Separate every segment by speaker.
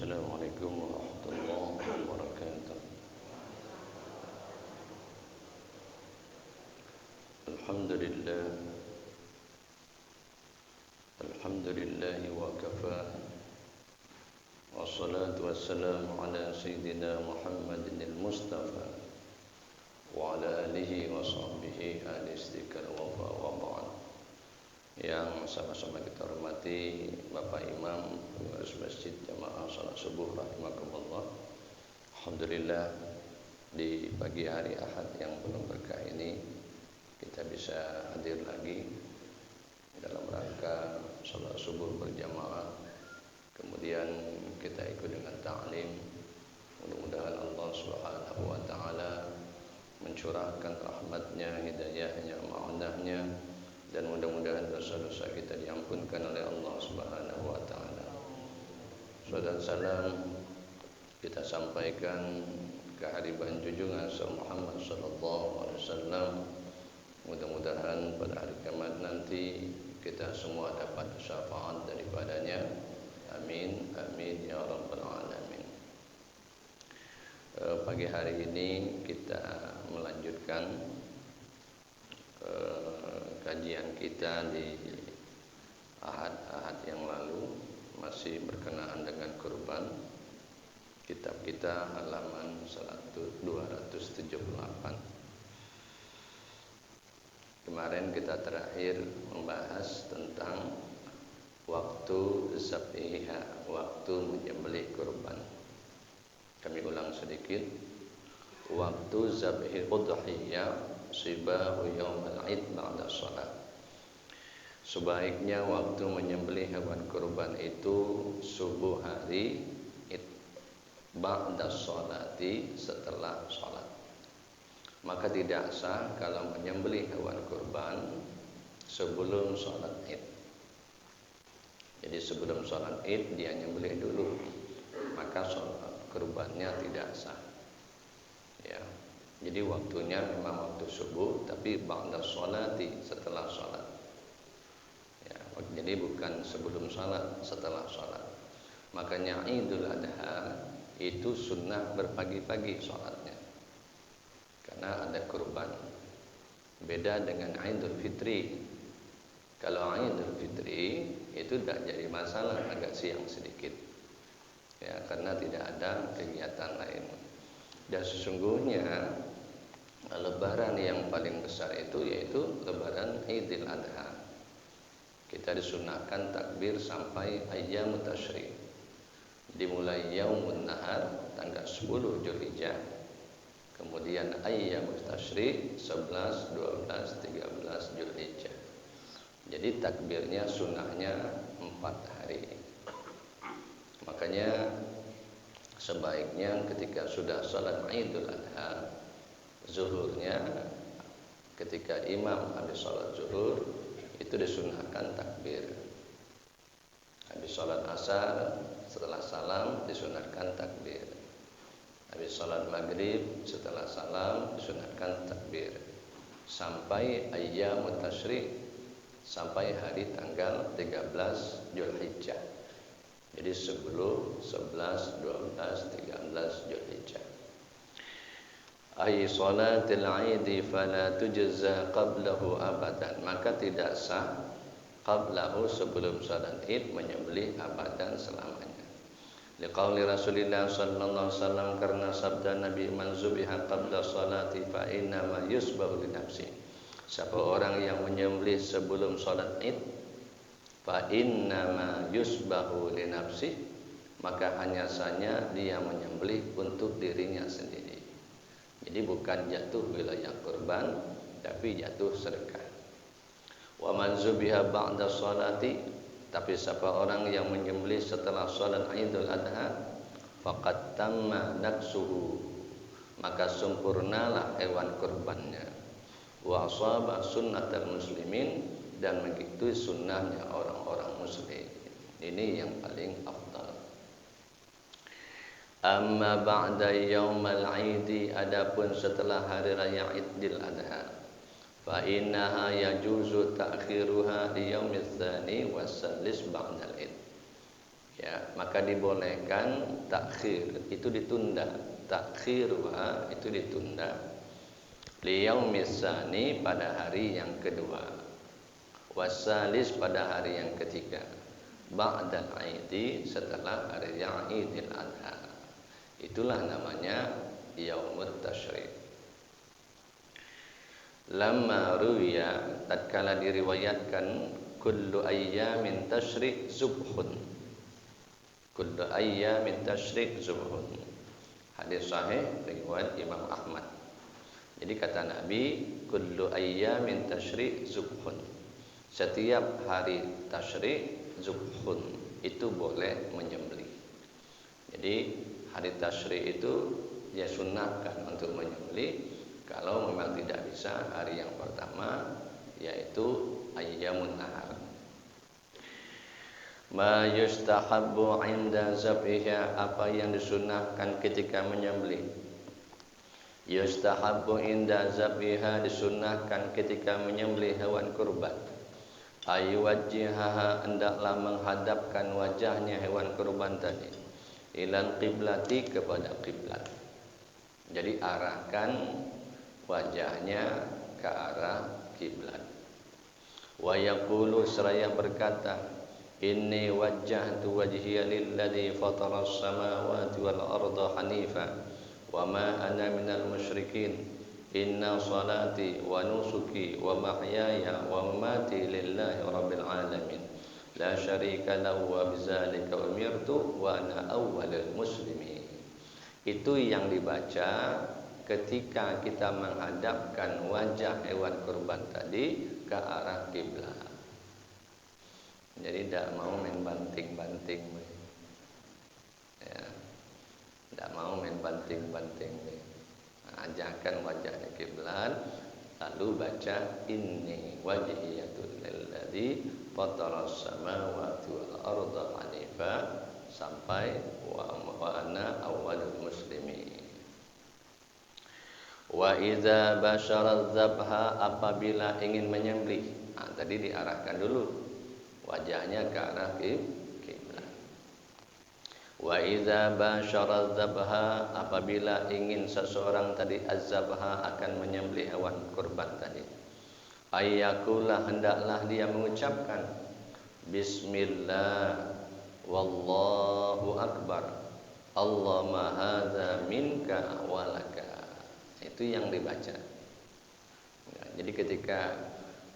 Speaker 1: Assalamualaikum warahmatullahi wabarakatuh. Alhamdulillah, alhamdulillah wa kafa. Wassalatu wassalamu ala sayyidina Muhammadin al-Mustafa wa ala alihi wa sahbihi al-istiqal wafa wa ba'd. Yang sama-sama kita hormati Bapak Imam pengurus Masjid Jamaah Salat Subuh rahimakumullah. Alhamdulillah di pagi hari Ahad yang penuh berkah ini kita bisa hadir lagi dalam rangka salat subuh berjamaah. Kemudian kita ikut dengan ta'lim. Mudah-mudahan Allah Subhanahu wa taala mencurahkan rahmatnya, hidayahnya, ma'unahnya, dan mudah-mudahan dosa-dosa kita diampunkan oleh Allah Subhanahu wa taala. Salam salam kita sampaikan kehadiran junjungan Muhammad sallallahu alaihi wasallam. Mudah-mudahan pada hari kiamat nanti kita semua dapat syafaat daripadanya. Amin amin ya rabbal alamin. Pagi hari ini kita melanjutkan kajian kita di ahad-ahad yang lalu, masih berkenaan dengan kurban. Kitab kita halaman 278. Kemarin kita terakhir membahas tentang waktu zabiha, waktu menyembelih kurban. Kami ulang sedikit. Waktu zabihil udhiyah sibahu yaumal id ba'da shalat. Sebaiknya waktu menyembelih hewan kurban itu subuh hari id, ba'da sholati, setelah sholat. Maka tidak sah kalau menyembelih hewan kurban sebelum sholat id. Jadi sebelum sholat id dia nyembelih dulu, maka sholat kurbannya tidak sah. Ya. Jadi waktunya memang waktu subuh, tapi ba'da sholati, setelah sholat. Ya, jadi bukan sebelum sholat, setelah sholat. Makanya Idul Adha itu sunnah berpagi-pagi sholatnya, karena ada kurban. Beda dengan Idul Fitri. Kalau Idul Fitri itu tidak jadi masalah, agak siang sedikit. Ya, karena tidak ada kegiatan lain. Dan sesungguhnya lebaran yang paling besar itu yaitu lebaran Idul Adha. Kita disunahkan takbir sampai ayyamut tasyrik. Dimulai yaumun nahar tanggal 10 Zulhijjah. Kemudian ayyamut tasyrik 11, 12, 13 Zulhijjah. Jadi takbirnya sunnahnya 4 hari. Makanya sebaiknya ketika sudah salat Idul Adha, zuhurnya, ketika imam habis salat zuhur itu disunahkan takbir. Habis salat asar setelah salam disunahkan takbir. Habis salat maghrib setelah salam disunahkan takbir. Sampai ayyamut tasyrik, sampai hari tanggal 13 Zulhijjah. Jadi 10, 11, 12, 13 Zulhijjah. Ay salatil aidi fala tujza qablahu abadan. Maka tidak sah qablahu, sebelum salat id, menyembelih abadan selamanya. Liqauli Rasulillah sallallahu alaihi wasallam, karena sabda Nabi, man zubiha qabla salati fa inna ma yusbahu li nafsi. Siapa orang yang menyembelih sebelum salat id, fa innama yusbahu li nafsi, maka hanya saja dia menyembelih untuk dirinya sendiri. Jadi bukan jatuh wilayah kurban, tapi jatuh sedekah. Wa man zubiha ba'da sholati, tapi siapa orang yang menyembelih setelah salat Idul Adha, faqad tamma naksuhu, maka sempurnalah hewan kurbannya. Wa asaba sunnatal muslimin, dan mengikuti sunnahnya orang-orang muslim. Ini yang paling afdal. Amma ba'da yaumal aidi, adapun setelah hari raya Idul Adha, fa innaha yajuzu ta'khiruha li yaumil tsani was salis ba'dal id. Ya, maka dibolehkan takhir, itu ditunda. Takhirwa itu ditunda. Liyaumis tsani pada hari yang kedua. Wasalis pada hari yang ketiga. Ba'dal aidi setelah hari yang Idul Adha. Itulah namanya yaumut tasyrik. Lamma ruwiya, tatkala diriwayatkan, kullu ayyamin tasyrik zubhun. Kullu ayyamin tasyrik zubhun. Hadis sahih riwayat Imam Ahmad. Jadi kata Nabi, kullu ayyamin tasyrik zubhun. Setiap hari tasyrik zubhun, itu boleh menyembelih. Jadi hari tasyrik itu dia sunnahkan untuk menyembelih kalau memang tidak bisa hari yang pertama, yaitu ayyamun nahar. Ma yustahabbu 'inda zabhiha, apa yang disunahkan ketika menyembelih. Yustahabbu 'inda zabhiha, disunahkan ketika menyembelih hewan kurban. Ayuwajjihaha, hendaklah menghadapkan wajahnya hewan kurban tadi ilal qiblati, kepada kiblat. Jadi arahkan wajahnya ke arah kiblat. Wa yaqulu, seraya berkata, inni wajjahtu wajhiya lilladzi fataras samawati wal arda hanifa wa ma ana minal musyrikin. Inna salati wa nusuki wa mahyaya wa mamati lillahi rabbil alamin. La syarika lahu wa bidzalika umirtu wa ana awwalul muslimin. Itu yang dibaca ketika kita menghadapkan wajah hewan kurban tadi ke arah kiblat. Jadi tidak mau main banting-banting, ya, tidak mau main banting-banting. Ajakkan wajahnya kiblat, lalu baca inni wajhiyatul lilladzi fataras samawati wal arda hanifa sampai wa ana awwalul muslimin. Wa idza basyara dzabha, apabila ingin menyembelih. Tadi diarahkan dulu wajahnya ke arah kiblat. Wa idza basyara dzabha, apabila ingin seseorang tadi az-zabha, akan menyembelih hewan kurban tadi. Ayyakula, hendaklah dia mengucapkan bismillah wallahu akbar, Allahumma hadza minka walaka. Itu yang dibaca. Ya, jadi ketika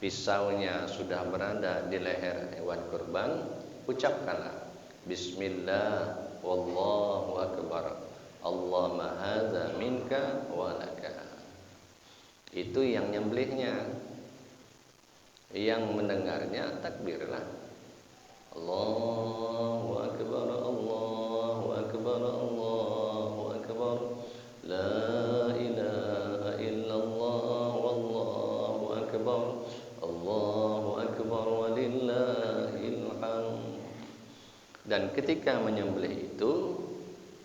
Speaker 1: pisaunya sudah berada di leher hewan kurban, ucapkanlah bismillah wallahu akbar, Allahumma hadza minka walaka. Itu yang nyembelihnya. Yang mendengarnya takbirlah. Allahu akbar, Allahu akbar, Allahu akbar. La ilaha illallah wallahu akbar. Allahu akbar walillahil hamd. Dan ketika menyembelih itu,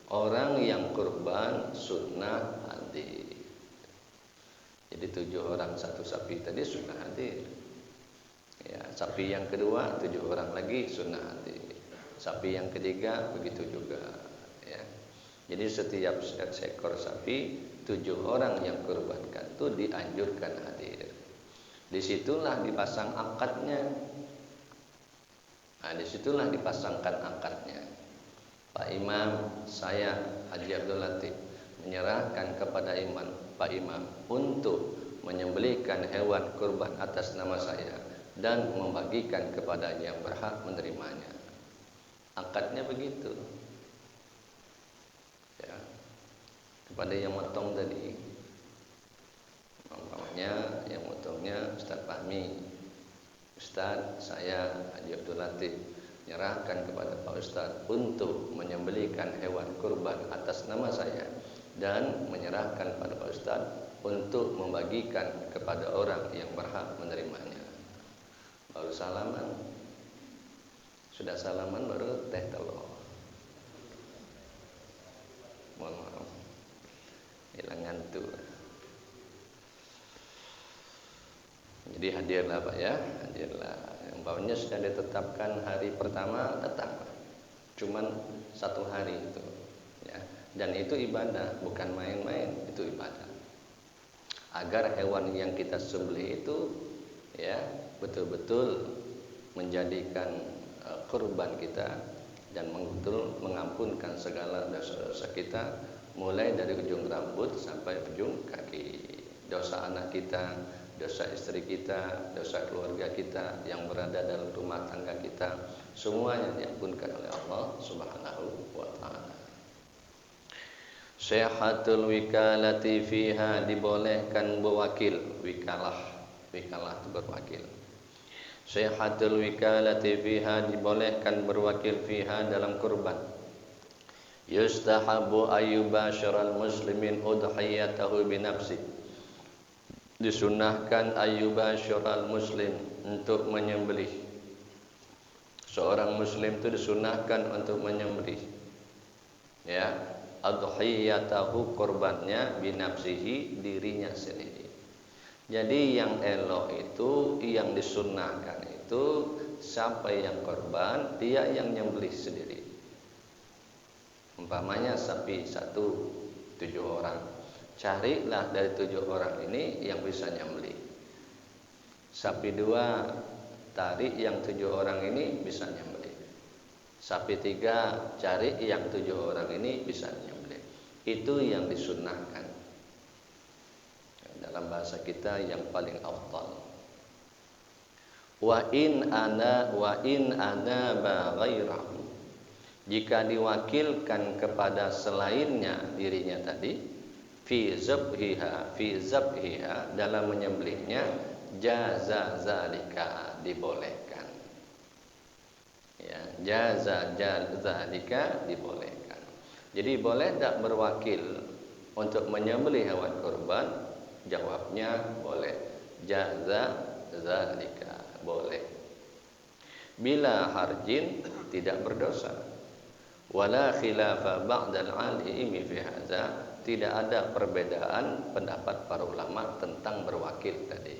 Speaker 1: orang yang kurban sunnah hadir. Jadi 7 orang satu sapi tadi sunnah hadir. Ya, sapi yang kedua 7 orang lagi sunnah hadir. Sapi yang ketiga begitu juga. Ya. Jadi setiap seekor sapi 7 orang yang kurbankan itu dianjurkan hadir. Disitulah dipasang akadnya. Nah, disitulah dipasangkan akadnya. Pak Imam, saya Haji Abdul Latif menyerahkan kepada Pak Imam untuk menyembelihkan hewan kurban atas nama saya dan membagikan kepada yang berhak menerimanya. Akadnya begitu. Ya. Kepada yang motong tadi. Umpamanya yang motongnya Ustaz Fahmi. Ustaz, saya Haji Abdul Latif menyerahkan kepada Pak Ustaz untuk menyembelihkan hewan kurban atas nama saya dan menyerahkan pada Pak Ustaz untuk membagikan kepada orang yang berhak menerimanya. Baru salaman. Sudah salaman baru teh telur. Mohon maaf. Hilang ngantuk. Jadi hadirlah Pak ya, hadirlah. Umpamanya sudah ditetapkan hari pertama, tetap. cuman 1 hari itu, ya. Dan itu ibadah, bukan main-main, itu ibadah. Agar hewan yang kita sembelih itu, ya, betul-betul menjadikan kurban kita dan betul mengampunkan segala dosa-dosa kita, mulai dari ujung rambut sampai ujung kaki. Dosa anak kita, dosa istri kita, dosa keluarga kita yang berada dalam rumah tangga kita, semuanya diampunkan oleh Allah Subhanahu wa taala. Sihhatul wikalati fiha, dibolehkan berwakil. Wikalah itu berwakil. Sihhatul wikalati fiha, dibolehkan berwakil fiha dalam kurban. Yustahabu ayyubashiral muslimin udhiyatahu binafsi, disunahkan ayyubashiral muslim, untuk menyembelih. Seorang muslim itu disunahkan untuk menyembelih, ya, udhiyatahu, kurbannya, binafsihi, dirinya sendiri. Jadi yang elok itu, yang disunahkan itu, siapa yang korban, dia yang nyembelih sendiri. Umpamanya sapi 1, 7 orang, carilah dari 7 orang ini yang bisa nyembelih. Sapi 2, tarik yang 7 orang ini bisa nyembelih. Sapi 3, cari yang 7 orang ini bisa nyembelih. Itu yang disunnahkan. Dalam bahasa kita yang paling afdal. Wa in ana ghairahu, jika diwakilkan kepada selainnya dirinya tadi, fi zabhiha, dalam menyembelihnya, jaza zalika, dibolehkan. Ya, jaza zalika, dibolehkan. Jadi boleh tak berwakil untuk menyembelih hewan kurban? Jawabnya boleh. Jaza zalika, boleh. Bila harjin, tidak berdosa. Wala khilafa ba'dal alimi fi hadza, tidak ada perbedaan pendapat para ulama tentang berwakil tadi.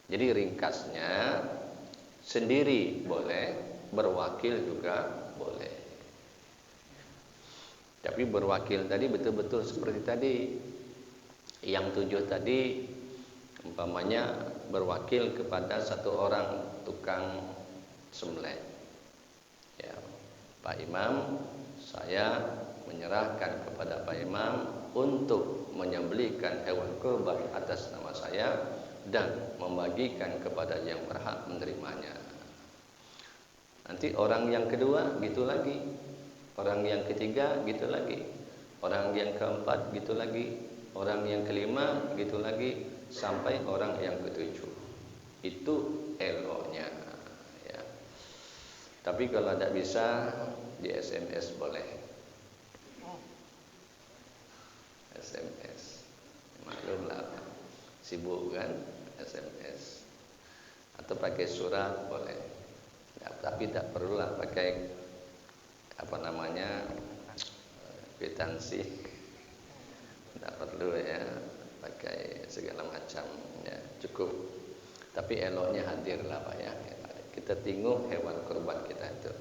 Speaker 1: Jadi ringkasnya, sendiri boleh, berwakil juga boleh. Tapi berwakil tadi betul-betul seperti tadi. Yang 7 tadi, umpamanya berwakil kepada 1 orang tukang sembelih. Ya, Pak Imam, saya menyerahkan kepada Pak Imam untuk menyembelihkan hewan kurban atas nama saya dan membagikan kepada yang berhak menerimanya. Nanti orang yang kedua gitu lagi, orang yang ketiga gitu lagi, orang yang keempat gitu lagi, orang yang kelima gitu lagi, sampai orang yang ke-7. Itu eloknya, ya. Tapi kalau tidak bisa, di SMS boleh. SMS, maklumlah, sibuk kan, SMS. Atau pakai surat boleh. Ya, tapi tak perlulah pakai kwitansi. Tidak perlu, ya, pakai segala macam, ya, cukup. Tapi eloknya hadirlah Pak, ya. Kita tengok hewan kurban kita itu.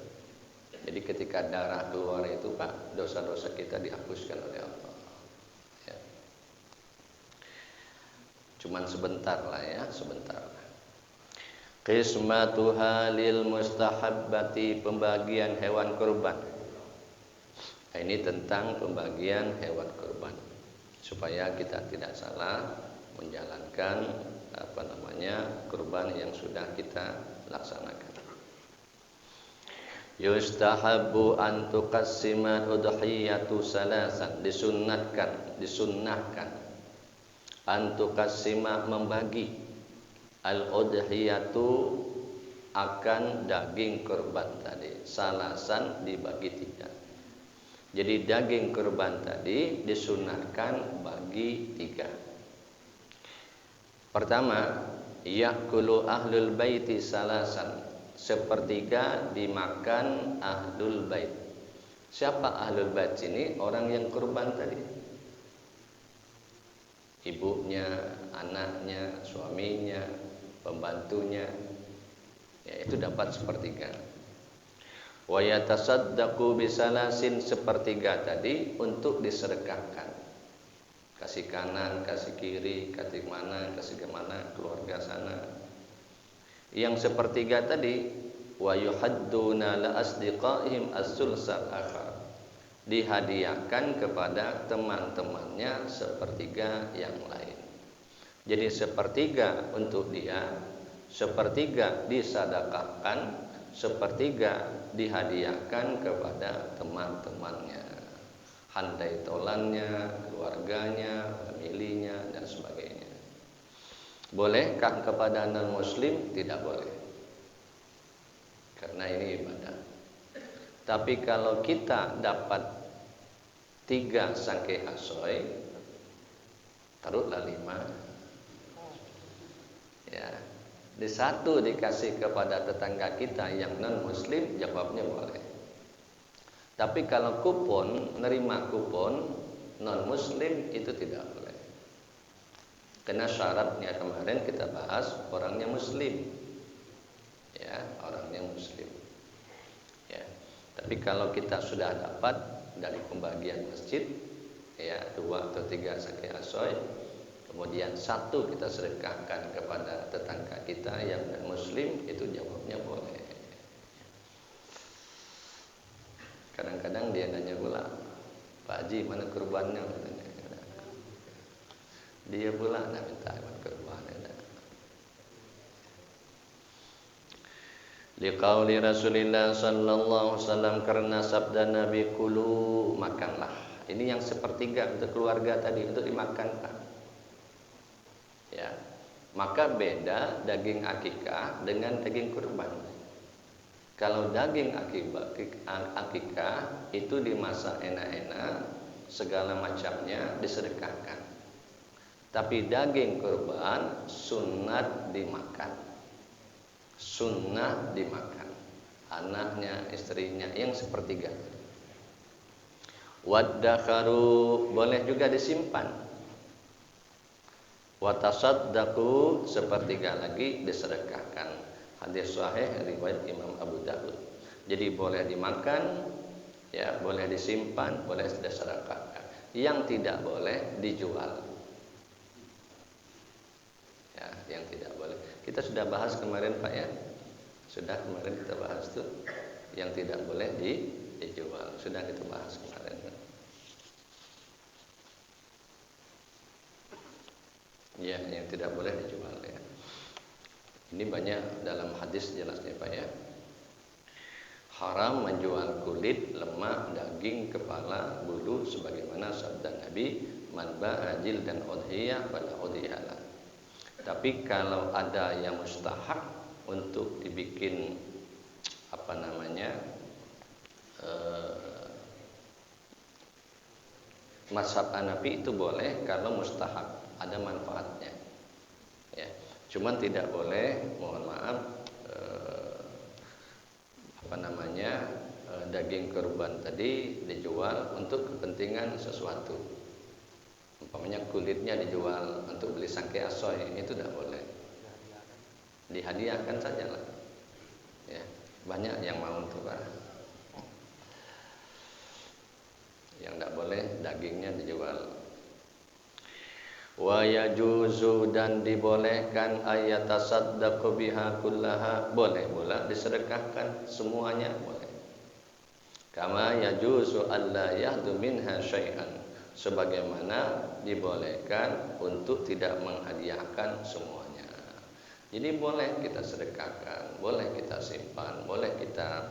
Speaker 1: Jadi ketika darah keluar itu Pak, dosa-dosa kita dihapuskan oleh Allah, ya. Cuman sebentar lah, ya, sebentar. Qismatuha lil mustahabbati, pembagian hewan kurban. Ini tentang pembagian hewan kurban, supaya kita tidak salah menjalankan kurban yang sudah kita laksanakan. Yustahabbu an tuqassima udhiyatu salasan, disunnahkan an tuqassima, membagi al-udhiyatu, akan daging kurban tadi, salasan, dibagi 3. Jadi daging kurban tadi disunahkan bagi 3. Pertama, yakulu ahlul baiti salasan, 1/3 dimakan ahlul bait. Siapa ahlul bait ini? Orang yang kurban tadi, ibunya, anaknya, suaminya, pembantunya, ya, itu dapat 1/3. Wa yatasaddaqu bisalasin, sepertiga tadi untuk disedekahkan. Kasih kanan, kasih kiri, kasih kemana, keluarga sana. Yang sepertiga tadi, wa yuhadduna la asdiqaihim as-sulsal akhar, dihadiahkan kepada teman-temannya sepertiga yang lain. Jadi sepertiga untuk dia, sepertiga disedekahkan, sepertiga dihadiahkan kepada teman-temannya, handai tolannya, keluarganya, familinya, dan sebagainya. Bolehkah kepada non-muslim? Tidak boleh, karena ini ibadah. Tapi kalau kita dapat 3 sangke asoy, taruhlah 5, ya, di 1 dikasih kepada tetangga kita yang non muslim, jawabnya boleh. Tapi kalau kupon, nerima kupon non muslim, itu tidak boleh. Karena syaratnya kemarin kita bahas orangnya muslim, ya, orangnya muslim, ya. Tapi kalau kita sudah dapat dari pembagian masjid, ya, 2 atau 3 sangke asoy, kemudian 1 kita sedekahkan kepada tetangga kita yang non muslim, itu jawabnya boleh. Kadang-kadang dia nanya pula, Pak Haji mana kurbannya? Dia pula nak minta kurbannya. Liqauli Rasulillah sallallahu alaihi wasallam, karena sabda Nabi, kulu, makanlah. Ini yang sepertiga untuk keluarga tadi, untuk dimakan, Pak. Ya, maka beda daging akikah dengan daging kurban. Kalau daging akikah itu dimasak enak-enak, segala macamnya disedekahkan. Tapi daging kurban sunat dimakan, sunnah dimakan, anaknya, istrinya, yang sepertiga. Waddakharu, boleh juga disimpan. Watasaddaqu, sepertiga lagi disedekahkan. Hadis sahih riwayat Imam Abu Dawud. Jadi boleh dimakan, ya, boleh disimpan, boleh disedekahkan. Yang tidak boleh dijual, ya, yang tidak boleh. Kita sudah bahas kemarin, Pak, ya. Sudah kemarin kita bahas tuh yang tidak boleh dijual. Sudah kita bahas kemarin. Ya, yang tidak boleh dijual, ya. Ini banyak dalam hadis jelasnya, Pak, ya. Haram menjual kulit, lemak, daging, kepala, bulu, sebagaimana sabda Nabi, man ba'a jildan udhiyah fala udhiyalah. Tapi kalau ada yang mustahak untuk dibikin mazhab Hanafi, itu boleh kalau mustahak, ada manfaatnya, ya. Cuman tidak boleh, mohon maaf, daging kurban tadi dijual untuk kepentingan sesuatu. Umpamanya kulitnya dijual untuk beli sangke asoy, itu tidak boleh. Dihadiahkan saja lah, ya. Banyak yang mau untuk yang tidak boleh dagingnya dijual. Wa yajuzu, dan dibolehkan ayatasaddaqu biha kullaha, boleh pula disedekahkan semuanya, boleh. Kama yajuzu alla yahdu minha syai'an, sebagaimana dibolehkan untuk tidak menghadiahkan semuanya. Jadi boleh kita sedekahkan, boleh kita simpan, boleh kita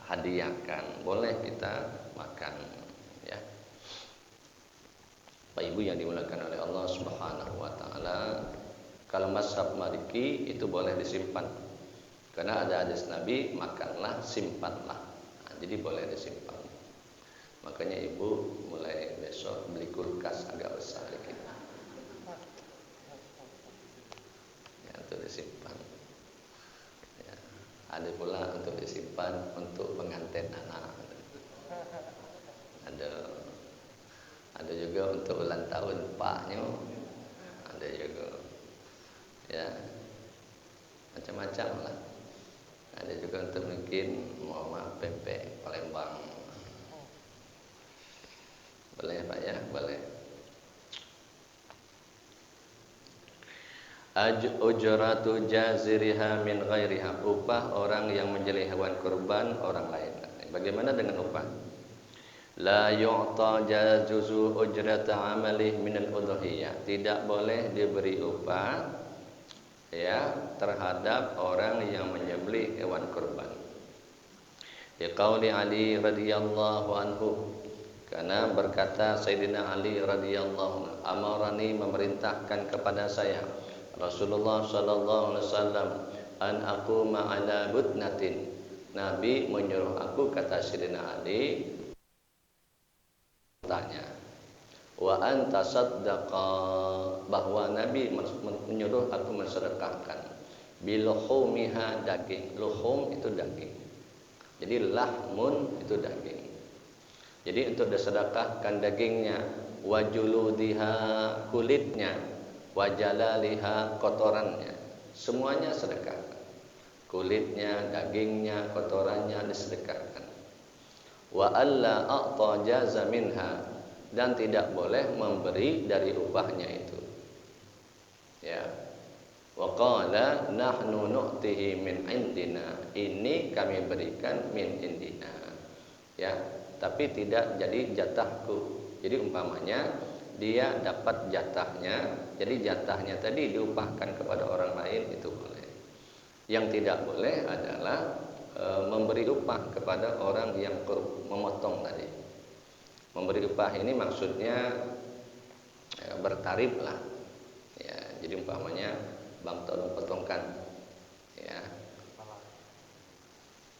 Speaker 1: hadiahkan, boleh kita makan, ya. Pak Ibu yang dimuliakan oleh Allah Subhanahu wa taala, kalau mazhab Maliki itu boleh disimpan. Karena ada hadis Nabi, makanlah, simpanlah. Nah, jadi boleh disimpan. Makanya Ibu mulai besok beli kulkas agak besar dikit, ya, untuk disimpan. Ya, ada pula untuk disimpan untuk pengantin anak. Ada juga untuk ulang tahun paknya, ada juga, ya, macam-macam lah. Ada juga untuk mungkin mau maaf pempek Palembang. Boleh Pak ya, boleh. Ujratu jaziriha min ghairiha, upah orang yang menjadi hewan kurban orang lain. Bagaimana dengan upah? La yu'ta jazuzu ujrata amalih minal udhiyah, tidak boleh diberi upah ya terhadap orang yang menyembelih hewan kurban. Ya qauli Ali radhiyallahu anhu, karena berkata Sayyidina Ali radhiyallahu anhu, amarani memerintahkan kepada saya Rasulullah sallallahu alaihi wasallam an aquma ala budnatin. Nabi menyuruh aku, kata Sayyidina Ali, tanya wa anta saddaqa, bahwa Nabi menyuruh aku mensedekahkan biluhumiha, daging. Luhum itu daging. Jadi lahmun itu daging. Jadi untuk disedekahkan dagingnya, wajuludiha kulitnya, wajalaliha kotorannya, semuanya sedekah. Kulitnya, dagingnya, kotorannya disedekahkan. Wa alla a'ta jaza minha, dan tidak boleh memberi dari upahnya itu. Ya. Wa qala nahnu nu'tihi min indina, ini kami berikan min indina. Ya, tapi tidak jadi jatahku. Jadi umpamanya dia dapat jatahnya, jadi jatahnya tadi diupahkan kepada orang lain, itu boleh. Yang tidak boleh adalah memberi upah kepada orang yang memotong tadi. Memberi upah ini maksudnya bertarif lah. Ya, jadi umpamanya bang tolong potongkan, ya,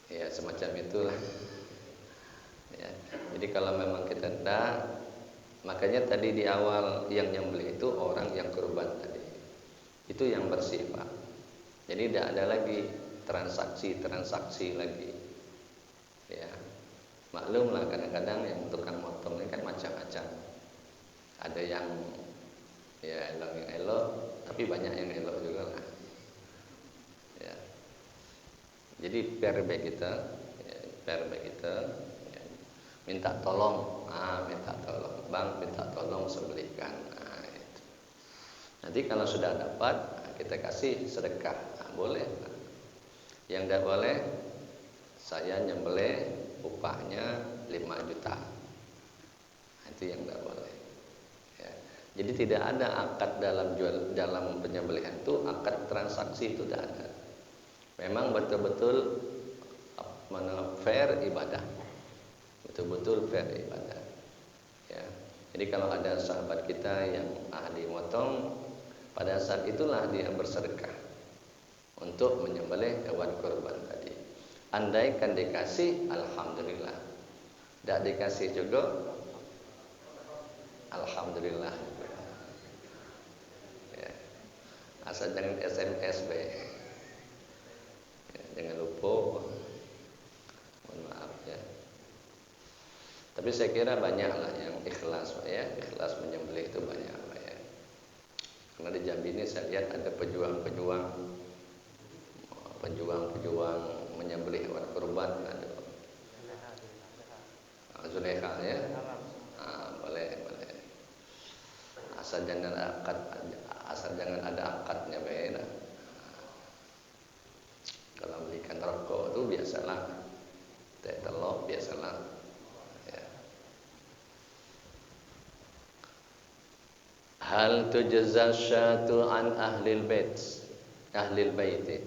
Speaker 1: ya semacam itulah. Ya, jadi kalau memang kita tidak, makanya tadi di awal yang nyembelih itu orang yang kurban tadi, itu yang bersifat. Jadi tidak ada lagi transaksi lagi. Ya, maklumlah kadang-kadang yang tukang motong ini kan macam-macam. Ada yang ya elok, tapi banyak yang elok juga lah. Ya. Jadi PRB kita, ya, ya, minta tolong, bang minta tolong sembelihkan. Nah, itu. Nanti kalau sudah dapat, kita kasih sedekah, boleh. Yang tidak boleh, saya nyembelih upahnya 5 juta, itu yang tidak boleh. Ya. Jadi tidak ada akad dalam penyembelihan itu, akad transaksi itu tidak ada. Memang betul-betul fair ibadah, betul-betul fair ibadah. Ya. Jadi kalau ada sahabat kita yang ahli motong, pada saat itulah dia bersedekah untuk menyembelih hewan kurban tadi. Andaikan dikasih, alhamdulillah. Tidak dikasih juga, alhamdulillah. Ya. Asal jangan SMS be. Ya, jangan lupa. Mohon maaf ya. Tapi saya kira banyaklah yang ikhlas, ya. Ikhlas menyembelih itu banyak. Karena di Jambi ini saya lihat ada pejuang menyembelih hewan kurban. Ada Zulekha ya, boleh. Asal jangan ada akadnya beda. Kalau belikan rokok itu biasalah, teh telok biasalah. Ya. Hal tujza syatu an ahlil baiti,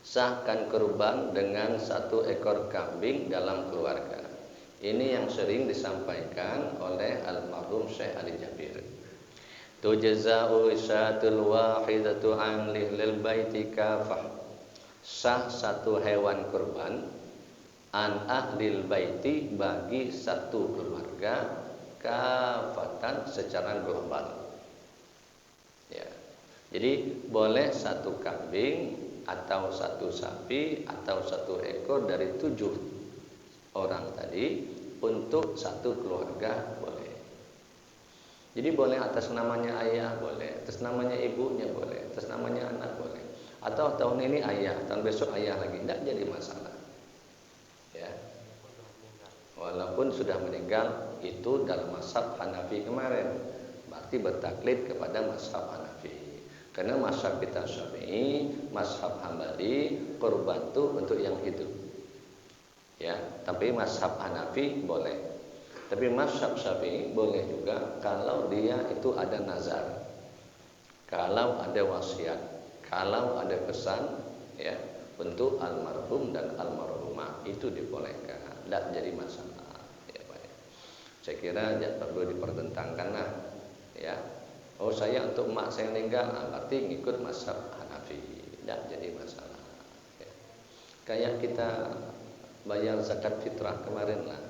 Speaker 1: sahkan kurban dengan 1 ekor kambing dalam keluarga. Ini yang sering disampaikan oleh almarhum Syekh Ali Jabir. Tujza'u syatul wahidatu an lil baiti kafah, sah 1 hewan kurban an ahlil baiti, bagi 1 keluarga, kafatan secara global. Ya. Jadi boleh 1 kambing atau 1 sapi atau 1 ekor dari 7 orang tadi untuk 1 keluarga boleh. Jadi boleh atas namanya ayah boleh, atas namanya ibunya boleh, atas namanya anak boleh. Atau tahun ini ayah, tahun besok ayah lagi, tidak jadi masalah. Ya. Walaupun sudah meninggal, itu dalam mazhab Hanafi kemarin, berarti bertaklid kepada mazhab Hanafi. Karena mazhab kita Syafi'i, mazhab Hambali, kurban itu untuk yang hidup. Ya, tapi mazhab Hanafi boleh. Tapi mazhab Syafi'i boleh juga kalau dia itu ada nazar, kalau ada wasiat, kalau ada pesan, ya, untuk almarhum dan almarhumah itu dibolehkan, tidak jadi masalah. Ya, baik. Saya kira tidak perlu dipertentangkan lah, ya. Oh, saya untuk emak saya meninggal, berarti ngikut mazhab Hanafi, tidak jadi masalah. Ya. Kayak kita bayar zakat fitrah kemarin lah.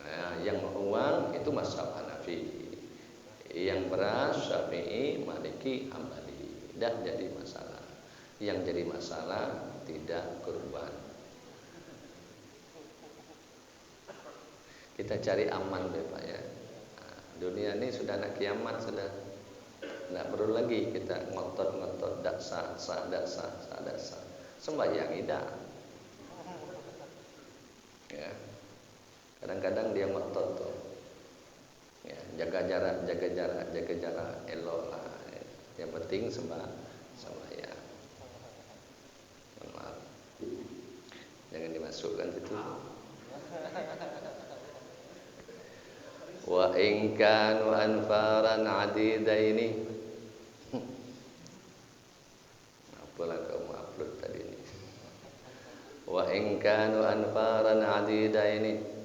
Speaker 1: Nah, yang uang itu mazhab Hanafi, yang beras Syafi'i, Maliki, Hambali, tidak jadi masalah. Yang jadi masalah tidak kurban. Kita cari aman deh Pak ya. Nah, dunia ini sudah nak kiamat sudah. Tidak perlu lagi kita ngotot-ngotot daksa. Sembahyang tidak. Ya. Kadang-kadang dia ngotot tuh. Ya, jaga jarak, elok lah. Yang penting sembahyang. Maaf. Jangan dimasukkan itu. Wa in kanu anfaran adidaini. Apalah kamu upload tadi ini. Wa in kanu anfaran adidaini.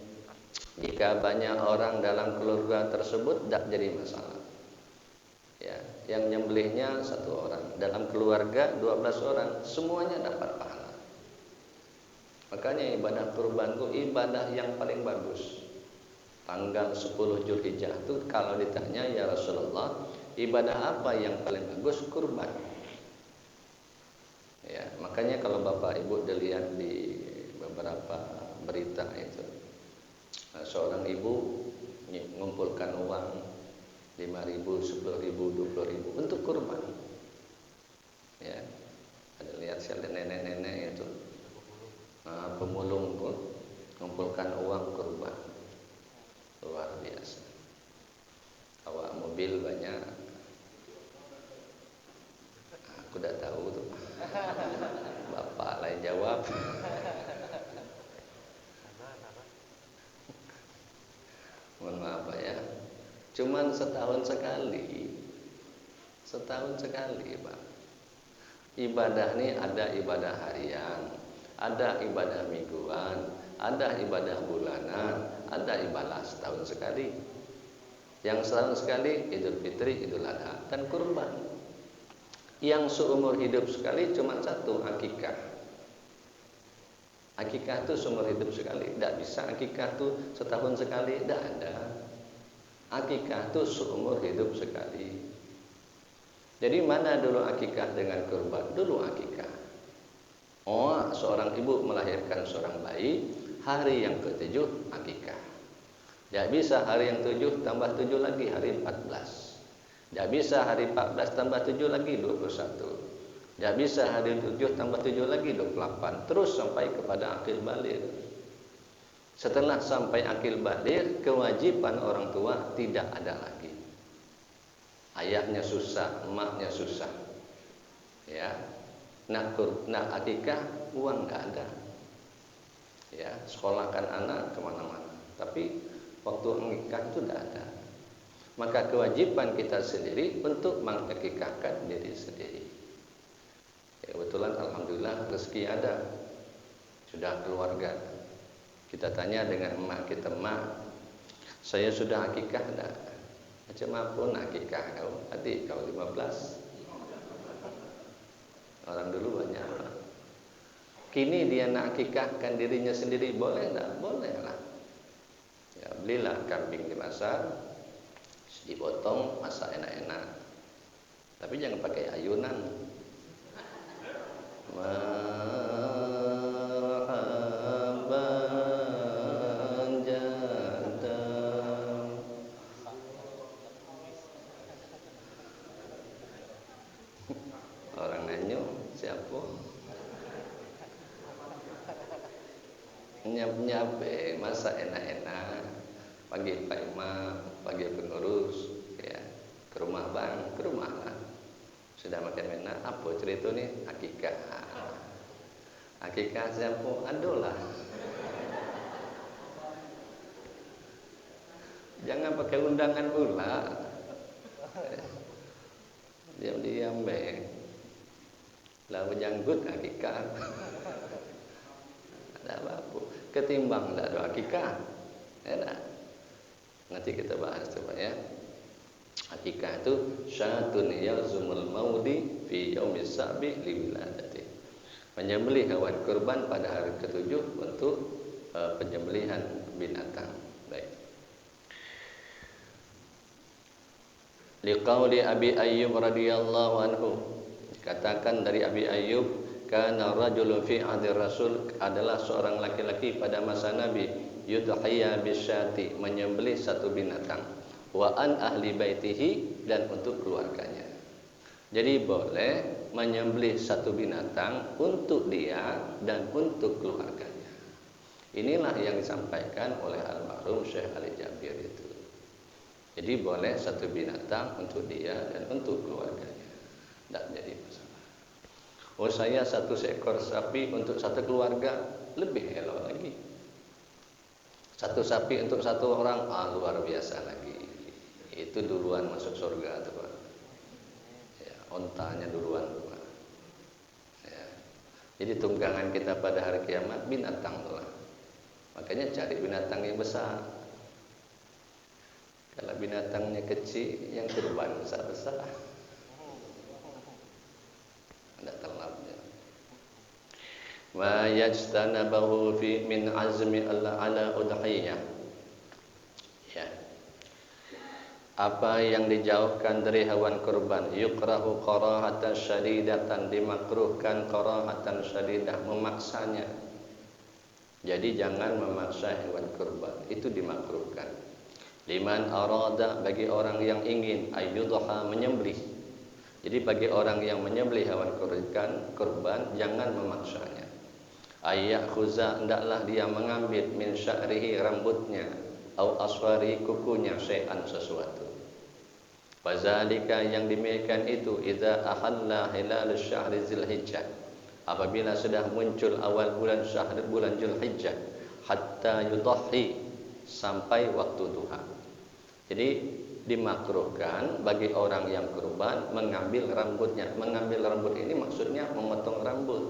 Speaker 1: Jika banyak orang dalam keluarga tersebut tidak jadi masalah. Ya, yang nyembelihnya 1 orang, dalam keluarga 12 orang, semuanya dapat pahala. Makanya ibadah kurban itu ibadah yang paling bagus. Tanggal 10 Zulhijjah itu kalau ditanya, ya Rasulullah, ibadah apa yang paling bagus? Kurban. Ya, makanya kalau Bapak Ibu dilihat di beberapa berita itu, seorang ibu mengumpulkan uang 5.000, 10.000, 20.000 untuk kurban. Ya, ada lihat saya nenek-nenek itu pemulung pun mengumpulkan uang kurban. Luar biasa. Awak mobil banyak. Aku udah tahu tuh. Bapak lain jawab. Mohon maaf ya. Cuman setahun sekali Pak. Ibadah ini ada ibadah harian, ada ibadah mingguan, ada ibadah bulanan, ada ibadah setahun sekali. Yang setahun sekali Idul Fitri, Idul Adha, dan kurban. Yang seumur hidup sekali cuma 1, akikah. Akikah itu seumur hidup sekali, tidak bisa akikah itu setahun sekali, tidak ada. Akikah itu seumur hidup sekali. Jadi mana dulu akikah dengan kurban? Dulu akikah. Oh, seorang ibu melahirkan seorang bayi, hari yang ke-7 akikah. Tidak bisa hari yang 7 tambah 7 lagi, hari 14. Tidak bisa hari 14 tambah 7 lagi, 21. Tidak bisa hari 7 tambah 7 lagi, 28. Terus sampai kepada akil baligh. Setelah sampai akil baligh, kewajiban orang tua tidak ada lagi. Ayahnya susah, emaknya susah. Ya. Nak akikah, uang enggak ada. Ya, sekolahkan anak kemana-mana. Tapi waktu akikah itu tidak ada. Maka kewajiban kita sendiri untuk mengakikahkan diri sendiri. Ya, kebetulan alhamdulillah rezeki ada. Sudah keluarga. Kita tanya dengan emak kita, emak, saya sudah akikah enggak? Macam apapun akikah kau, adik kau 15. Orang dulu banyak. Kini dia nak akikahkan dirinya sendiri, boleh enggak? Boleh lah. Ya, belilah kambing di pasar, dipotong, masak enak-enak. Tapi jangan pakai ayunan. Orang nanya nyap-nyap masa enak-enak. Pagi Pak Imam, pagi pengurus, ya ke rumah bang, ke rumah lah. Sudah makan enak, apa cerita nih? Akikah. Akikah siapa? Adolah. Jangan pakai undangan pula. Diam-diam lalu janggut akikah. Ada apa? Ketimbang tak ada akikah. Enak. Nanti kita bahas coba ya. Akikah itu syatun yazumul maudi fi yaumis sabi li wiladati. Menyembelih hewan kurban pada hari ketujuh untuk penyembelihan binatang. Baik. Liqauli Abi Ayyub radhiyallahu anhu, katakan dari Abi Ayyub, kana rajulun fi ahdi Rasul, adalah seorang laki-laki pada masa Nabi, yudhiya bisyati, menyembelih satu binatang, wa an ahli baitihi, dan untuk keluarganya. Jadi boleh menyembelih satu binatang untuk dia dan untuk keluarganya. Inilah yang disampaikan oleh almarhum Syekh Ali Jabir itu. Jadi boleh satu binatang untuk dia dan untuk keluarganya. Tidak jadi masalah. Oh saya satu seekor sapi untuk satu keluarga, lebih elok lagi. Satu sapi untuk satu orang, luar biasa lagi. Itu duluan masuk surga tuh Pak. Ya, ontanya duluan Pak. Ya. Jadi tunggangan kita pada hari kiamat binatang tuh. Makanya cari binatang yang besar. Kalau binatangnya kecil, yang kurban besar-besar. Tidak terlambat. Wa yajtanabahu fi min azmi ala udhiyah. Ya. Apa yang dijauhkan dari hewan kurban, yukrahu qarahatan syadidatan, dimakruhkan qarahatan syadidah, memaksanya. Jadi jangan memaksa hewan kurban, itu dimakruhkan. Liman arada, bagi orang yang ingin, ayyudha, menyembelih. Jadi bagi orang yang menyembelih hewan kurban, jangan memaksanya. Ayyakhuza, hendaklah dia mengambil min sya'rihi, rambutnya, au aswari, kukunya, syai'an, sesuatu. Fazalika, yang demikian itu, idza ahalla hilal syahri Zulhijjah, apabila sudah muncul awal bulan Zulhijjah, hatta yudhahi, sampai waktu duha. Jadi dimakruhkan bagi orang yang kurban mengambil rambutnya. Mengambil rambut ini maksudnya memotong rambut.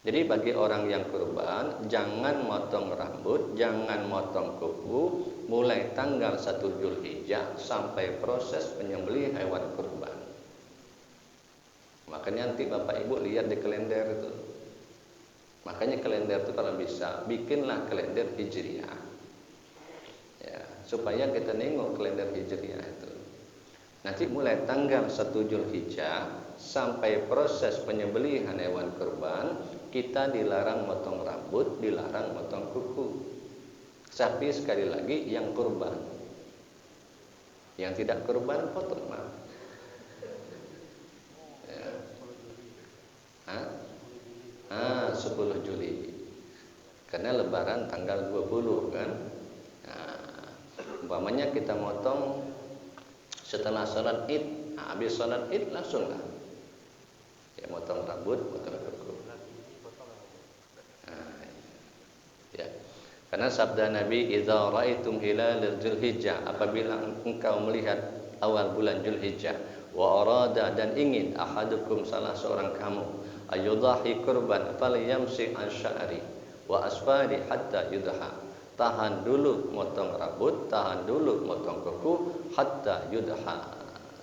Speaker 1: Jadi bagi orang yang kurban, jangan motong rambut, jangan motong kuku mulai tanggal 1 Zulhijjah sampai proses penyembelih hewan kurban. Makanya nanti Bapak Ibu lihat di kalender itu. Makanya kalender itu kalau bisa bikinlah kalender Hijriah. Ya, supaya kita nengok kalender Hijriah itu. Nanti mulai tanggal 1 Zulhijjah sampai proses penyembelihan hewan kurban, kita dilarang motong rambut, dilarang motong kuku. Tapi sekali lagi yang kurban. Yang tidak kurban potong mah. Ya. 10 Juli. Karena lebaran tanggal 20 kan. Umpamanya kita motong setelah sholat Id, habis sholat Id langsung lah. Ya motong rambut, motong kuku. Ya. Karena sabda Nabi, "Idza ra'aitum hilal Zulhijjah", apabila engkau melihat awal bulan Zulhijjah, wa arada, dan ingin, ahadukum, salah seorang kamu, ayudahi kurban, falyamsi an sya'ri wa asfari hatta yudha. Tahan dulu motong rambut, tahan dulu motong kuku, hatta yudha,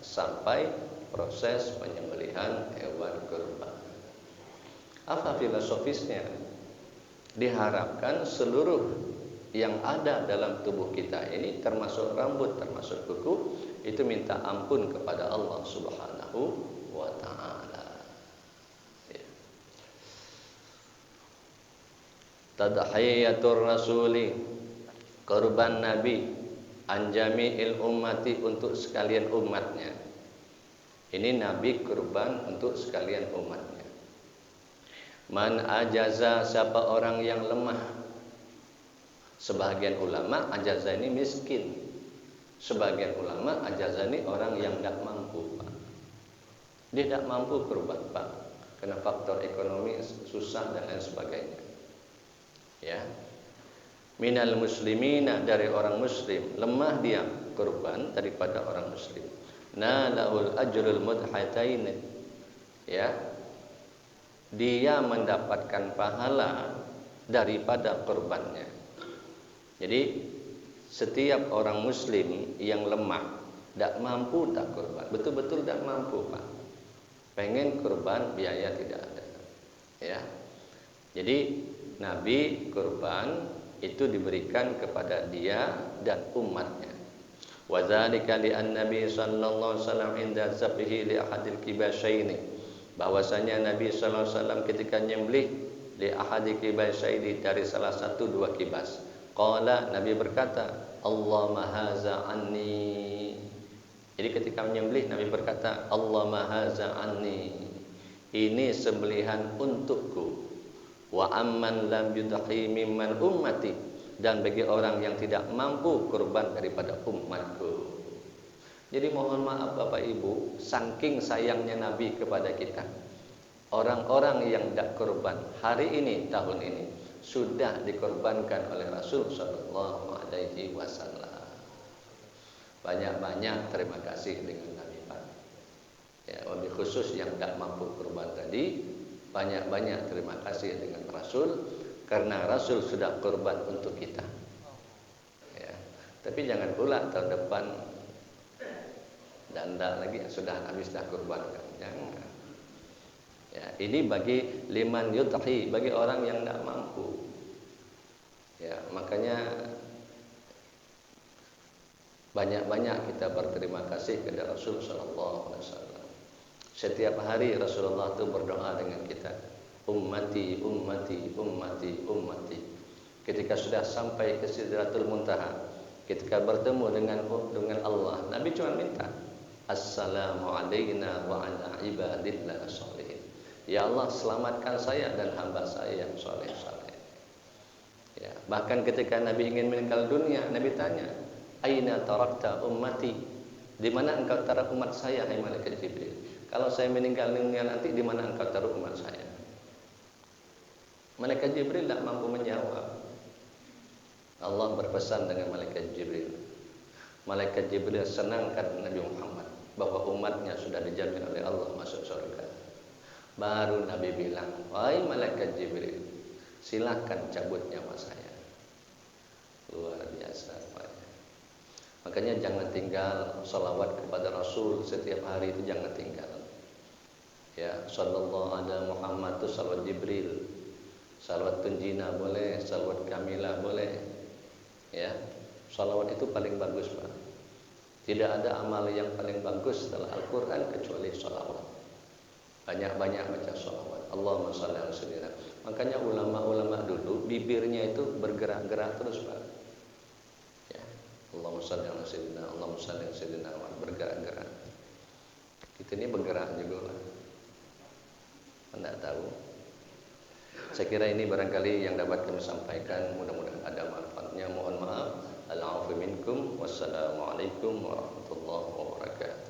Speaker 1: sampai proses penyembelihan hewan kurban. Apa filosofisnya? Diharapkan seluruh yang ada dalam tubuh kita ini, termasuk rambut, termasuk kuku, itu minta ampun kepada Allah Subhanahu wa ta'ala. Ya. Tadhiyatur rasuli, kurban Nabi, anjami'il ummati, untuk sekalian umatnya. Ini Nabi kurban untuk sekalian umatnya. Man ajaza, siapa orang yang lemah, Sebagian ulama ajazani miskin. Sebagian ulama ajazani orang yang tidak mampu, Pak. Dia tidak mampu kurban, Pak, karena faktor ekonomi susah dan lain sebagainya. Ya. Minal muslimina, dari orang muslim, lemah dia kurban daripada orang muslim. Nalahul ajrul mudhatain. Ya. Dia mendapatkan pahala daripada kurbannya. Jadi setiap orang muslim yang lemah, tidak mampu tak kurban, betul-betul tidak mampu, Pak. Pengen kurban, biaya tidak ada. Ya. Jadi Nabi kurban itu diberikan kepada dia dan umatnya. Wa dzalika li an-nabi sallallahu alaihi wasallam inda zabhi li ahadil kibasyaini. Bahwasanya Nabi sallallahu alaihi wasallam ketika nyembelih li ahadil kibasyaini, dari salah satu dua kibas. Qala, Nabi berkata, Allahumma haza anni. Jadi ketika menyembelih Nabi berkata, Allahumma haza anni. Ini sembelihan untukku. Wa amman lam yudhi mimman ummati, dan bagi orang yang tidak mampu kurban daripada umatku. Jadi mohon maaf Bapak Ibu, saking sayangnya Nabi kepada kita, orang-orang yang tidak kurban hari ini, tahun ini, sudah dikorbankan oleh Rasul sallallahu alaihi wasallam. Banyak-banyak terima kasih dengan Nabi, Pak. Ya, lebih khusus yang tidak mampu kurban tadi, banyak-banyak terima kasih dengan Rasul, karena Rasul sudah kurban untuk kita. Ya. Tapi jangan pula tahun depan dan tidak lagi sudah habis dah kurbankan. Jangan. Ya, ini bagi liman yudhi, bagi orang yang tidak mampu. Ya, makanya banyak-banyak kita berterima kasih kepada Rasul sallallahu alaihi wasallam. Setiap hari Rasulullah itu berdoa dengan kita, ummati, ummati, ummati, ummati. Ketika sudah sampai ke Sidratul Muntaha, ketika bertemu dengan Allah, Nabi cuma minta, assalamu alayna wa ala ibadillah sholihin. Ya Allah, selamatkan saya dan hamba saya yang soleh-soleh. Ya, bahkan ketika Nabi ingin meninggal dunia, Nabi tanya, aina tarakta ummati? Di mana engkau taruh umat saya, hai malaikat Jibril? Kalau saya meninggal dunia nanti, di mana engkau taruh umat saya? Malaikat Jibril tidak mampu menjawab. Allah berpesan dengan malaikat Jibril. Malaikat Jibril senangkan Nabi Muhammad bahwa umatnya sudah dijamin oleh Allah masuk surga. Baru Nabi bilang, wahai malaikat Jibril, silakan cabut nyawa saya. Luar biasa, Pak. Makanya jangan tinggal salawat kepada Rasul setiap hari, itu jangan tinggal. Ya, sallallahu ala Muhammad itu salawat Jibril. Salawat tunjina boleh, salawat kamilah boleh. Ya, salawat itu paling bagus, Pak. Tidak ada amal yang paling bagus setelah Al-Quran kecuali salawat. Banyak-banyak baca salawat. Allahumma shalli ala sayyidina. Makanya ulama-ulama dulu bibirnya itu bergerak-gerak terus, Pak. Ya, Allahumma shalli ala sayyidina, Allahumma shalli ala sayyidina, bergerak-gerak. Kita ini bergerak juga lah. Anda tahu. Saya kira ini barangkali yang dapat kami sampaikan, mudah-mudahan ada manfaatnya. Mohon maaf. Al-'afwu minkum. Wassalamualaikum warahmatullahi wabarakatuh.